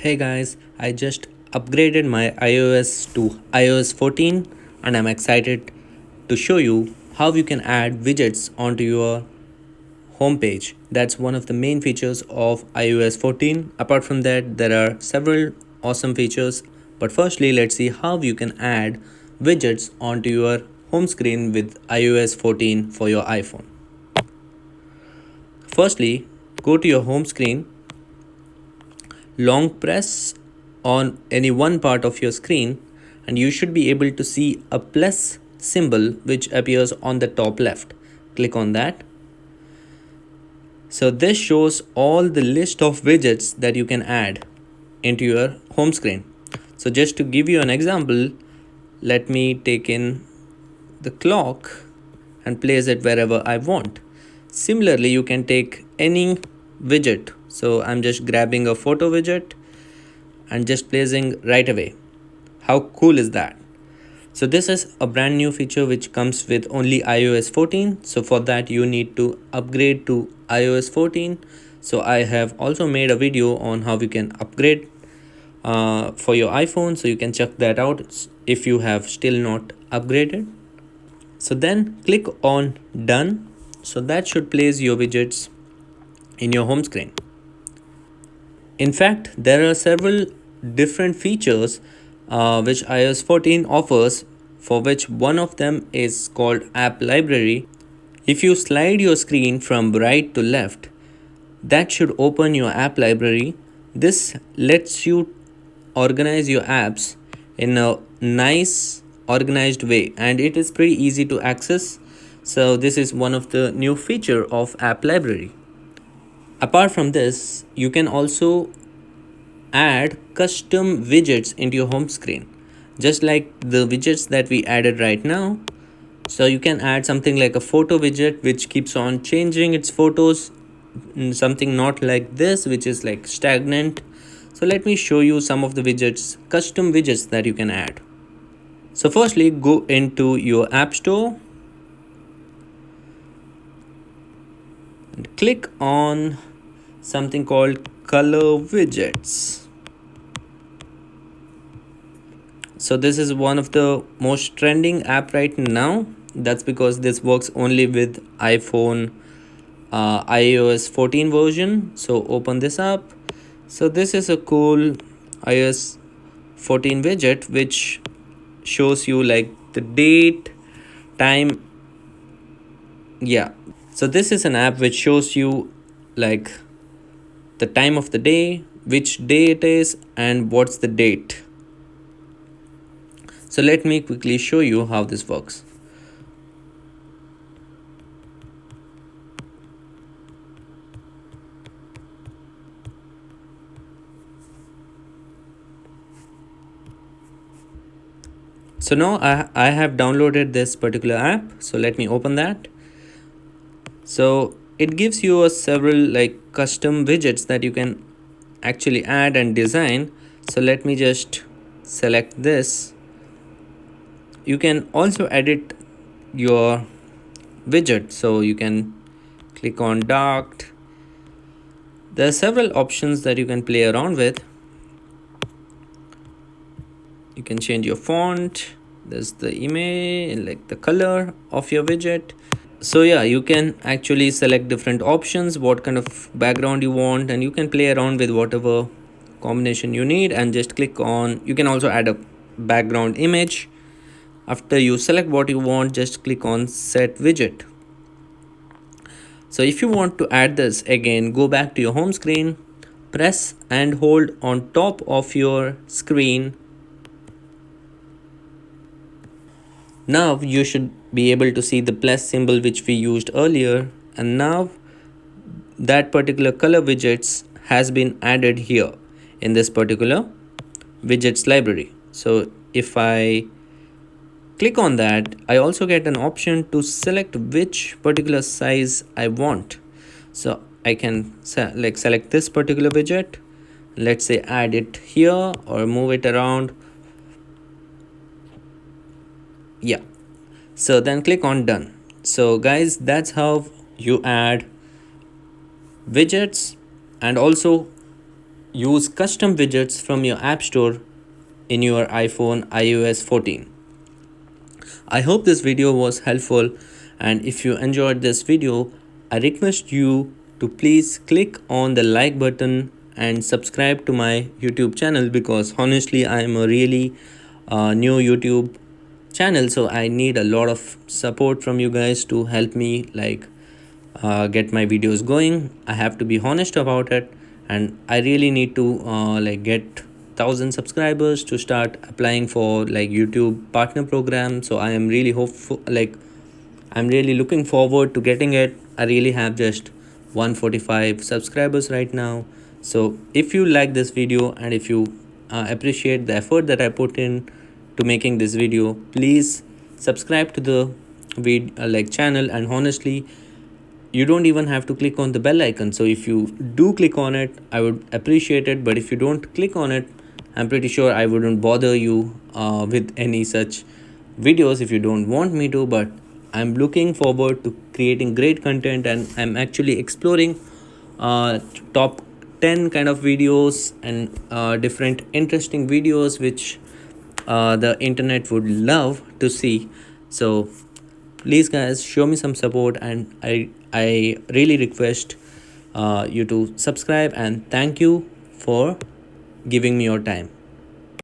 Hey guys, I just upgraded my iOS to iOS 14 and I'm excited to show you how you can add widgets onto your homepage. That's one of the main features of iOS 14. Apart from that, there are several awesome features. But firstly, let's see how you can add widgets onto your home screen with iOS 14 for your iPhone. Firstly, go to your home screen, long press on any one part of your screen and you should be able to see a plus symbol which appears on the top left. Click on that. So this shows all the list of widgets that you can add into your home screen. So just to give you an example, let me take in the clock and place it wherever I want. Similarly, you can take any widget. So I'm just grabbing a photo widget and just placing right away. How cool is that? So this is a brand new feature which comes with only iOS 14. So for that you need to upgrade to iOS 14. So I have also made a video on how you can upgrade for your iPhone. So you can check that out if you have still not upgraded. So then click on done. So that should place your widgets in your home screen. In fact, there are several different features which iOS 14 offers, for which one of them is called App Library. If you slide your screen from right to left, that should open your app library. This lets you organize your apps in a nice organized way and it is pretty easy to access. So this is one of the new feature of app library. Apart from this, you can also add custom widgets into your home screen, just like the widgets that we added right now. So you can add something like a photo widget which keeps on changing its photos, something not like this which is like stagnant. So let me show you some of the widgets, custom widgets that you can add. So firstly, go into your app store and click on something called color widgets. So this is one of the most trending app right now. That's because this works only with iPhone iOS 14 version. So open this up. So this is a cool iOS 14 widget which shows you like the date, time. Yeah. So this is an app which shows you like the time of the day, which day it is, and what's the date. So let me quickly show you how this works. So now I have downloaded this particular app. So let me open that. So it gives you a several like custom widgets that you can actually add and design. So let me just select this. You can also edit your widget. So you can click on dark. There are several options that you can play around with. You can change your font. There's the image, like the color of your widget. So yeah, you can actually select different options, what kind of background you want, and you can play around with whatever combination you need and just click on. You can also add a background image. After you select what you want, just click on set widget. So if you want to add this again, go back to your home screen, press and hold on top of your screen. Now you should be able to see the plus symbol which we used earlier, and now that particular color widgets has been added here in this particular widgets library. So if I click on that, I also get an option to select which particular size I want. So I can select this particular widget, let's say add it here or move it around. Yeah, so then click on done. So guys, that's how you add widgets and also use custom widgets from your app store in your iPhone iOS 14. I hope this video was helpful, and if you enjoyed this video, I request you to please click on the like button and subscribe to my YouTube channel, because honestly I am a really new YouTube channel, so I need a lot of support from you guys to help me get my videos going. I have to be honest about it, and I really need to get 1,000 subscribers to start applying for YouTube partner program. So I am really hopeful, I'm really looking forward to getting it. I really have just 145 subscribers right now. So if you like this video, and if you appreciate the effort that I put in to making this video, please subscribe to the channel. And honestly, you don't even have to click on the bell icon. So if you do click on it, I would appreciate it. But if you don't click on it, I'm pretty sure I wouldn't bother you with any such videos if you don't want me to. But I'm looking forward to creating great content, and I'm actually exploring top 10 kind of videos and different interesting videos which the internet would love to see. So please guys, show me some support, and I really request you to subscribe, and thank you for giving me your time.